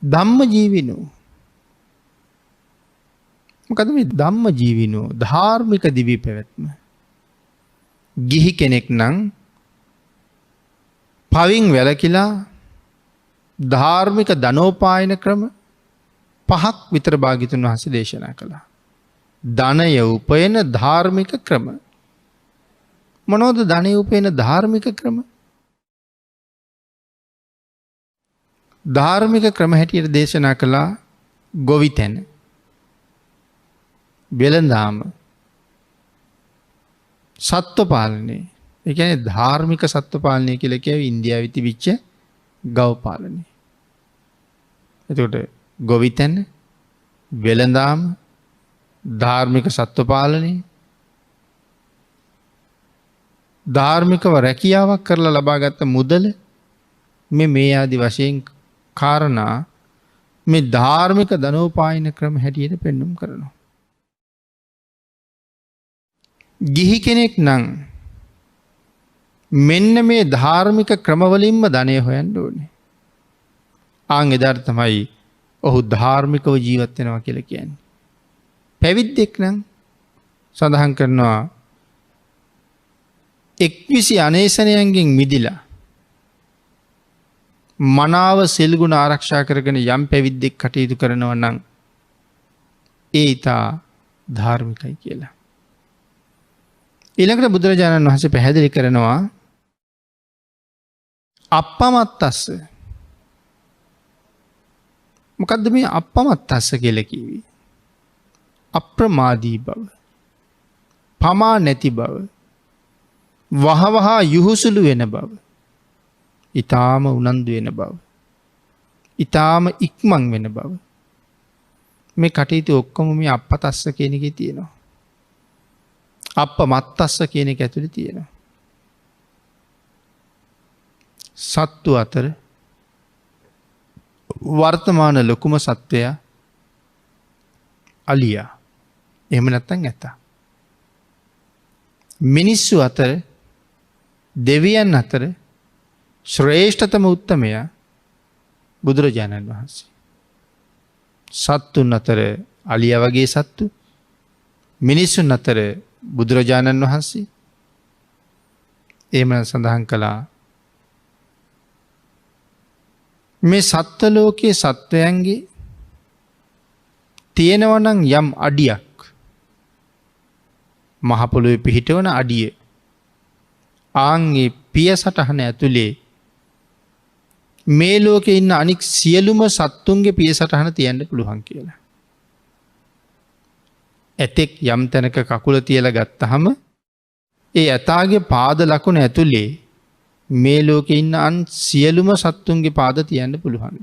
[SPEAKER 2] ධම්ම ජීවිනෝ මොකද මේ ධම්ම ජීවිනෝ ධාර්මික දිවි පැවැත්ම. ගිහි කෙනෙක් නම් පවින් වැළකීලා ධාර්මික ධනෝපායන ක්‍රම 5ක් විතර භාග්‍යතුන් වහන්සේ දේශනා කළා. ධනය උපයන ධාර්මික ක්‍රම. මොනවද ධනය උපයන ධාර්මික ක්‍රම? ධාර්මික ක්‍රම හැටියට දේශනා කළා ගොවිතැන, වෙළඳාම, සත්ව පාලනය. ඒ කියන්නේ ධාර්මික සත්ව පාලනය කියලා කියවේ ඉන්දියාවේ තිබිච්ච ගව පාලනය. එතකොට ගොවිතැන, වෙළඳාම, ධාර්මික සත්ව පාලනය, ධාර්මිකව රැකියාවක් කරලා ලබාගත් මුදල මේ ආදි වශයෙන් කාරණා මේ ධාර්මික ධනෝපායන ක්‍රම හැටියට පෙන්වුම් කරනවා. ගිහි කෙනෙක් නම් මෙන්න මේ ධාර්මික ක්‍රමවලින්ම ධනය හොයන්න ඕනේ. ආන් එදාට තමයි ඔහු ධාර්මිකව ජීවත් වෙනවා කියලා කියන්නේ. පැවිද්දෙක් නම් සඳහන් කරනවා එක්විසි අනේසනයන්ගෙන් මිදිලා මනාව සිල් ගුණ ආරක්ෂා කරගෙන යම් පැවිද්දෙක් කටයුතු කරනවා නම් ඒ ඊතා ධාර්මිකයි කියලා. ඊළඟට බුදුරජාණන් වහන්සේ පැහැදිලි කරනවා අප්පමත්තස්ස. මොකද්ද මේ අප්පමත්තස්ස කියලා කිව්වේ? අප්‍රමාදී බව, පමා නැති බව, වහවහ යහුසුළු වෙන බව, ඊටාම උනන්දු වෙන බව, ඊටාම ඉක්මන් වෙන බව. මේ කටයුතු ඔක්කොම මේ අප්පතස්ස කියන එකේ තියෙනවා. අප්පමත්තස්ස කියන එක ඇතුලේ තියෙනවා. සත්තු අතර වර්තමාන ලොකුම සත්වයා අලියා. එහෙම නැත්නම් ඇතා. මිනිස්සු අතර, දෙවියන් අතර ශ්‍රේෂ්ඨතම උත්තමයා බුදුරජාණන් වහන්සේ. සත්තුන් අතර අලියා වගේ සත්තු, මිනිසුන් අතර බුදුරජාණන් වහන්සේ. එහෙම සඳහන් කළා මේ සත්ත්ව ලෝකයේ සත්වයන්ගේ තියෙනවා නම් යම් අඩියක්, මහ පොළොවේ පිහිටවන අඩිය, ආන්ගේ පිය සටහන ඇතුලේ මේ ලෝකේ ඉන්න අනික් සියලුම සත්තුන්ගේ පිය සටහන තියන්න පුළුවන් කියලා. ඇතෙක් යම් තැනක කකුල තියලා ගත්තාම ඒ ඇතාගේ පාද ලකුණ ඇතුලේ මේ ලෝකේ ඉන්න අන් සියලුම සත්තුන්ගේ පාද තියන්න පුළුවන්.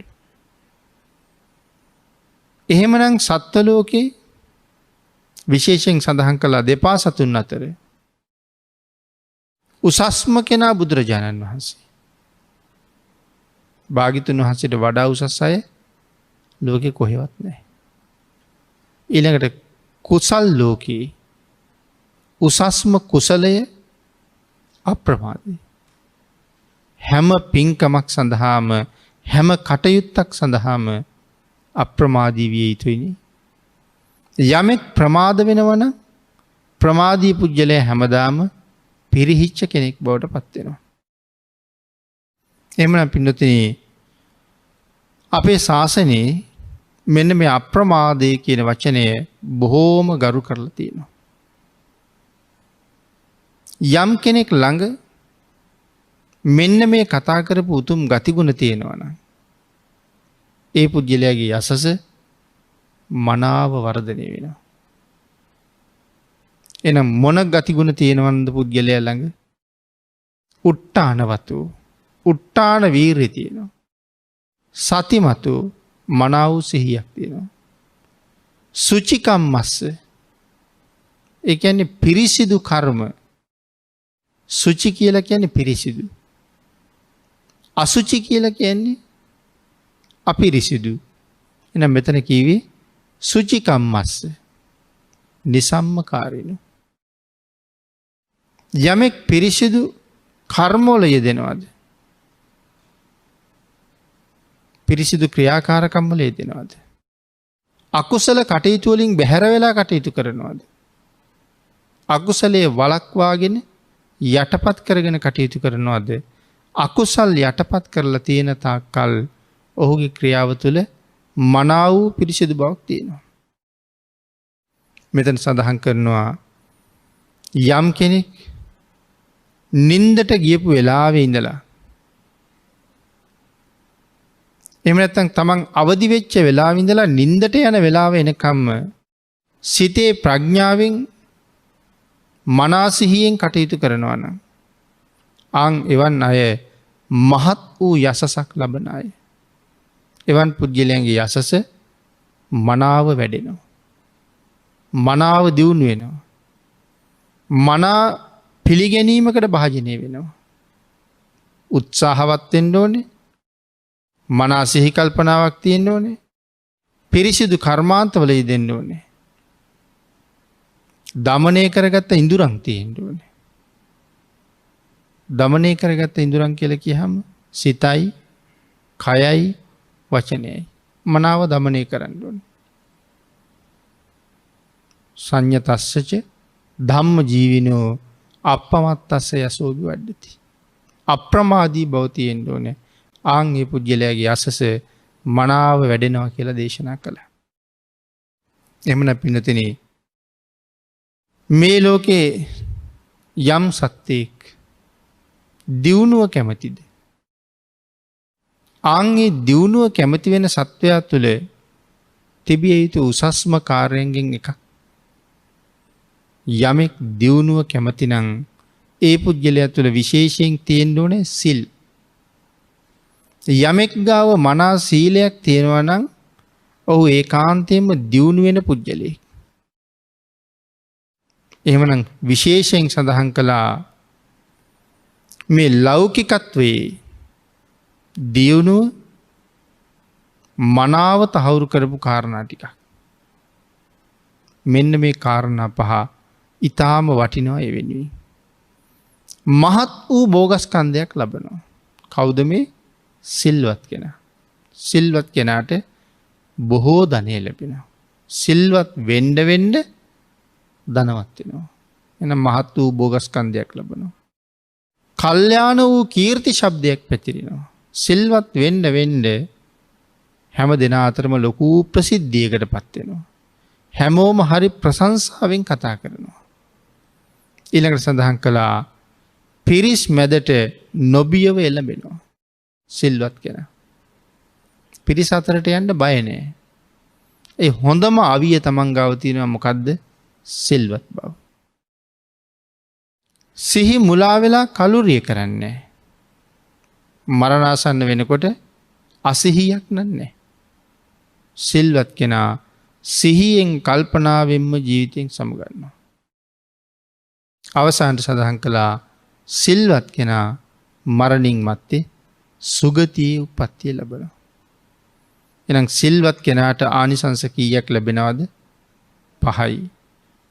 [SPEAKER 2] එහෙමනම් සත්ත්ව ලෝකේ විශේෂයෙන් සඳහන් කළා දෙපා සතුන් අතර උසස්ම කෙනා බුදුරජාණන් වහන්සේ. භාග්‍යතුන් වහන්සේට වඩා උසස් අය ලෝකේ කොහෙවත් නැහැ. ඊළඟට කුසල් ලෝකේ උසස්ම කුසලය අප්‍රමාදය. හැම පින්කමක් සඳහාම හැම කටයුත්තක් සඳහාම අප්‍රමාදී විය යුතුයිනි. යමෙක් ප්‍රමාද වෙනවන ප්‍රමාදී පුද්ගලය හැමදාම පිරිහිච්ච කෙනෙක් බවට පත්වෙනවා. එමන පින්නතින අපේ ශාසනයේ මෙන්න මේ අප්‍රමාදය කියන වචනය බොහෝම ගරු කරලා තියෙනවා. යම් කෙනෙක් ළඟ මෙන්න මේ කතා කරපු උතුම් ගතිගුණ තියෙනවන. ඒ පුද්ගලයාගේ යසස මනාව වර්ධනය වෙනවා. එනම් මොන ගතිගුණ තියෙනවන්ද පුද්ගලයා ළඟ උට්ටානවතු උට්ටාන වීර්ය තියෙනවා. සතිමතු මනාව සිහියක් තියෙනවා. සුචිකම් මස්ස එකන්නේ පිරිසිදු කර්ම සුචි කියලා කියන්නේ පිරිසිදු. අසුචි කියලා කියන්නේ අපිරිසිදු. එනම් මෙතන කීවේ සුචිකම් මස්ස නිසම්මකාරීනු. යමෙක් පිරිසිදු කර්මවල යෙදෙනවාද පිරිසිදු ක්‍රියාකාරකම්වල යෙදෙනවාද අකුසල කටයුතු වලින් බැහැර වෙලා කටයුතු කරනවාද අකුසලයේ වළක්වාගෙන යටපත් කරගෙන කටයුතු කරනවාද අකුසල් යටපත් කරලා තියෙන තාක්කල් ඔහුගේ ක්‍රියාව තුළ මනාව වූ පිරිසිදු බවක් තියෙනවා. මෙතන සඳහන් කරනවා යම් කෙනෙක් නින්දට ගියපු වෙලාවේ ඉඳලා එහෙම නැත්නම් තමන් අවදි වෙච්ච වෙලාවේ ඉඳලා නින්දට යන වෙලාව එනකම්ම සිතේ ප්‍රඥාවෙන් මනසිහියෙන් කටයුතු කරනවා නම් ආන් එවන් අය මහත් වූ යසසක් ලබන අය. එවන් පුද්ගලයන්ගේ යසස මනාව වැඩෙනවා. මනාව දියුණු වෙනවා. මනා පිළිගැනීමකට භාජනය වෙනවා. උත්සාහවත් වෙන්න ඕනේ. මනා සිහි කල්පනාවක් තියෙන්න ඕනේ. පිරිසිදු කර්මාන්තවල යෙදෙන්න ඕනේ. දමනය කරගත්ත ඉඳුරන් තියෙන්න ඕනේ. දමනය කරගත්ත ඉඳුරන් කියලා කියහම සිතයි, කයයි, වචනයයි මනාව දමනය කරන්න ඕනේ. සංයතස්සච ධම්ම ජීවිනෝ අපමත්තස්ස යසෝබි වඩ්ඩති. අප්‍රමාදී බව තියෙන්න ඕනේ. ආන් ඒ පුද්ගලයාගේ යසස මනාව වැඩෙනවා කියලා දේශනා කළා. එහෙමනම් පින්නතෙනි මේ ලෝකේ යම් සත්‍යයක් දියුණුව කැමතිද? ආන්ගේ දියුණුව කැමති වෙන සත්වයා තුළ තිබිය යුතු උසස්ම කාර්යයෙන් එකක්. යමෙක් දියුණුව කැමති නම් ඒ පුද්ගලයා තුළ විශේෂයෙන් තියෙන්න ඕනේ සිල්. යමෙක් ගාව මනා සීලයක් තියෙනවා නම් ඔහු ඒකාන්තයෙන්ම දියුණු වෙන පුද්ගලයෙක්. එහෙමනම් විශේෂයෙන් සඳහන් කළා මේ ලෞකිකත්වයේ දියුණුව මනාව තහවුරු කරපු කාරණා ටිකක්. මෙන්න මේ කාරණා පහ ඊටාම වටිනවා ඒ වෙනුවෙන්. මහත් වූ භෝගස්කන්ධයක් ලබනවා. කවුද මේ? සිල්වත් කෙනා. සිල්වත් කෙනාට බොහෝ ධනෙ ලැබෙනවා. සිල්වත් වෙන්න වෙන්න ධනවත් වෙනවා. එහෙනම් මහත් වූ භෝගස්කන්ධයක් ලබනවා. කල්යාණ වූ කීර්ති ශබ්දයක් පැතිරෙනවා. සිල්වත් වෙන්න වෙන්න හැම දෙනා අතරම ලොකු ප්‍රසිද්ධියකට පත් වෙනවා. හැමෝම හරි ප්‍රශංසාවෙන් කතා කරනවා. ඊළඟට සඳහන් කළා පිරිස් මැදට නොබියව එළඹෙනවා. සිල්වත් කෙනා. පිරිස අතරට යන්න බය නැහැ. ඒ හොඳම අවිය තමන් ගාව තියෙනවා මොකද්ද? සිල්වත් බව. සිහි මුලා වෙලා කලුරිය කරන්නේ. මරණාසන්න වෙනකොට අසිහියක් නැහැ. සිල්වත් කෙනා සිහියෙන් කල්පනාවෙන්ම ජීවිතයෙන් සමගන්නවා. අවසානට සඳහන් කළා සිල්වත් කෙනා මරණින් මත්තේ සුගතියේ උප්පත්තිය ලබනවා. එහෙනම් සිල්වත් කෙනාට ආනිසංස කීයක් ලැබෙනවද? 5යි.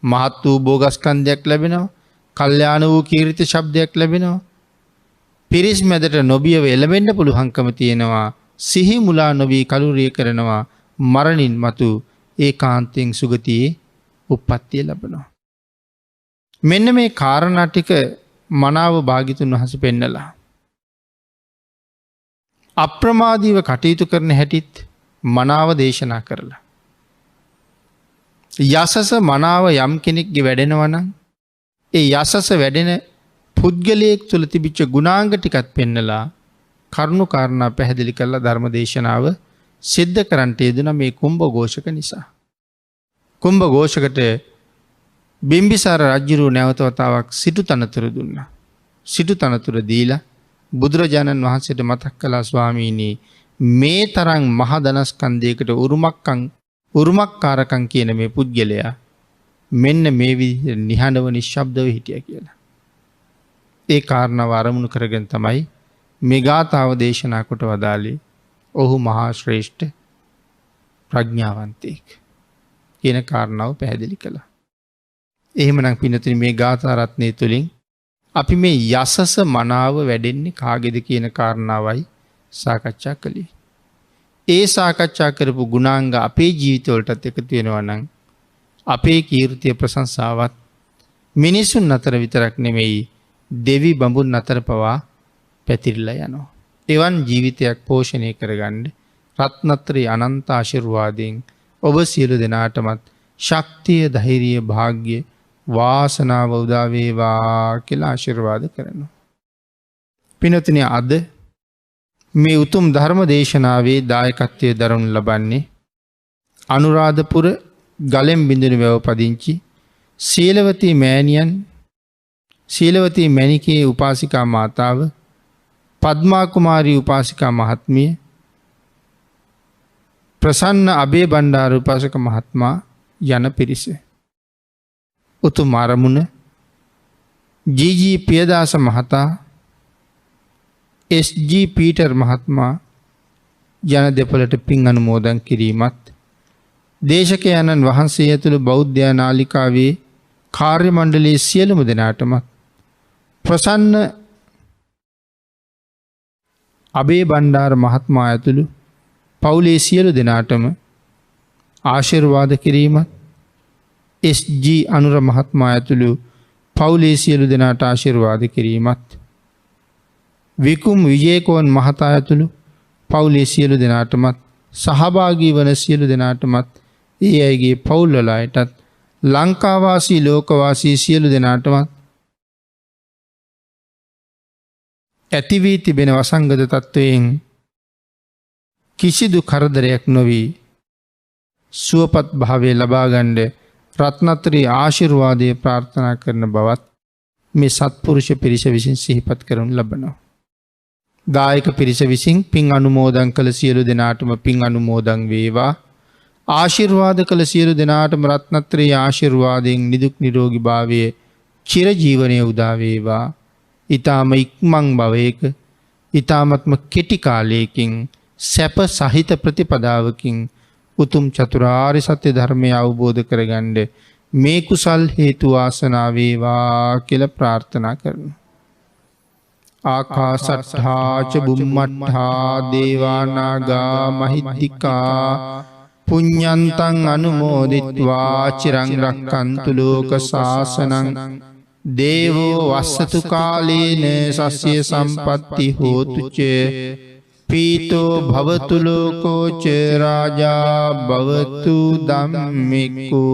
[SPEAKER 2] මහත් වූ භෝගස්කන්ධයක් ලැබෙනවා. කල්යාණ වූ කීර්ති ශබ්දයක් ලැබෙනවා. පිරිස් මැදට නොබියව එළවෙන්න පුළුවන්කම තියෙනවා. සිහි මුලා නොවී කලුරිය කරනවා. මරණින් මතු ඒකාන්තයෙන් සුගතියේ උප්පත්තිය ලැබෙනවා. මෙන්න මේ කාරණා ටික මනාව භාග්‍යතුන් වහන්සේ පෙන්නලා. අප්‍රමාදීව කටයුතු කරන හැටිත් මනාව දේශනා කරලා. යසස මනාව යම් කෙනෙක්ගේ වැඩෙනවා නම් ඒ යසස වැඩෙන පුද්ගලයෙක් තුළ තිබිච්ච ගුණාංග ටිකත් පෙන්නලා කරුණු කාරණා පැහැදිලි කරලා ධර්ම දේශනාව සිද්ධ කරන්නට යෙදුණා මේ කුම්භඝෝෂක නිසා. කුම්භඝෝෂකට බිම්බිසාර රජුරු නැවත වතාවක් සිටු තනතුරු දුන්නා. සිටු තනතුර දීලා බුදුරජාණන් වහන්සේට මතක් කළා ස්වාමීනි මේ තරම් මහ ධනස්කන්ධයකට උරුමක්කාරකම් කියන මේ පුද්ගලයා මෙන්න මේ විදිහට නිහඬව නිශ්ශබ්දව හිටියා කියලා. ඒ කාරණාව අරමුණු කරගෙන තමයි මේ ගාථාව දේශනා කොට වදාළේ. ඔහු මහා ශ්‍රේෂ්ඨ ප්‍රඥාවන්තයෙක් කියන කාරණාව පැහැදිලි කළා. එහෙමනම් පින්නතුනි මේ ගාථා රත්නය තුලින් අපි මේ යසස මනාව වැඩෙන්නේ කාගේද කියන කාරණාවයි සාකච්ඡා කළේ. ඒ සාකච්ඡා කරපු ගුණාංග අපේ ජීවිතවලටත් එකතු වෙනවා නම් අපේ කීර්තිය ප්‍රශංසාවත් මිනිසුන් අතර විතරක් නෙමෙයි දෙවි බඹුන් අතර පවා පැතිරිලා යනවා. එවන් ජීවිතයක් පෝෂණය කරගන්න රත්නත්‍රී අනන්ත ආශිර්වාදයෙන් ඔබ සියලු දෙනාටමත් ශක්තිය, ධෛර්යය, වාග්ය, වාසනාව උදා වේවා කියලා ආශිර්වාද කරනවා. පින්වත්නි අද මේ උතුම් ධර්ම දේශනාවේ දායකත්වයේ දරනු ලබන්නේ අනුරාධපුර ගලෙන් බිඳුනු වැව පදිංචි සීලවතී මෑණියන්, සීලවතී මැණිකේ උපාසිකා මාතාව, පද්මා කුමාරී උපාසිකා මහත්මිය, ප්‍රසන්න අබේ බණ්ඩාර උපාසක මහත්මයා යන පිරිස. උතුම් අරමුණ ජී.ජී. පියදාස මහතා, එස්.ජී. පීටර් මහත්මයා යන දෙපළට පින් අනුමෝදන් කිරීමත්, දේශකයන්න් වහන්සේ ඇතුළු බෞද්ධ නාලිකාවේ කාර්ය මණ්ඩලයේ සියලුම දෙනාටමත්, ප්‍රසන්න අබේ බණ්ඩාර මහත්මයා ඇතුළු පවුලේ සියලු දෙනාටම ආශිර්වාද කිරීමත්, එස්.ජී. අනුර මහත්මයා ඇතුළු පවුලේ සියලු දෙනාට ආශිර්වාද කිරීමත්, විකුම් විජේකෝන් මහතා ඇතුළු පවුලේ සියලු දෙනාටමත් සහභාගී වන සියලු දෙනාටමත් ඒ අයගේ පවුල් වල අයටත් ලංකාවාසී ලෝකවාසී සියලු දෙනාටමත් ඇති වී තිබෙන වසංගත තත්වයෙන් කිසිදු කරදරයක් නොවි සුවපත් භාවය ලබා ගන්න රත්නත්‍රී ආශිර්වාදය ප්‍රාර්ථනා කරන බවත් මේ සත්පුරුෂ පිරිස විසින් සිහිපත් කරනු ලබනවා. දායක පිරිස විසින් පින් අනුමෝදන් කළ සියලු දෙනාටම පින් අනුමෝදන් වේවා. ආශිර්වාද කළ සියලු දෙනාටම රත්නත්‍රී ආශිර්වාදයෙන් නිදුක් නිරෝගී භාවයේ චිරජීවනයේ උදා වේවා. ඊ타ම ඉක්මන් භවයක ඊ타මත්ම කෙටි කාලයකින් සැප සහිත ප්‍රතිපදාවකින් උතුම් චතුරාර්ය සත්‍ය ධර්මය අවබෝධ කරගන්න මේ කුසල් හේතු වාසනා වේවා කියලා ප්‍රාර්ථනා කරනවා. ආකාසට්ඨා ච බුම්මට්ඨා දේවා නාග මහිද්దికා පුඤ්ඤන්තං අනුමෝදිත්වා චිරං රක්ඛන්තු ලෝක සාසනං දේවෝ වස්සතු කාලේන සස්ය සම්පatti හෝතු ච පීතෝ භවතු ලෝකෝ ච රාජා භවතු ධම්මිකෝ.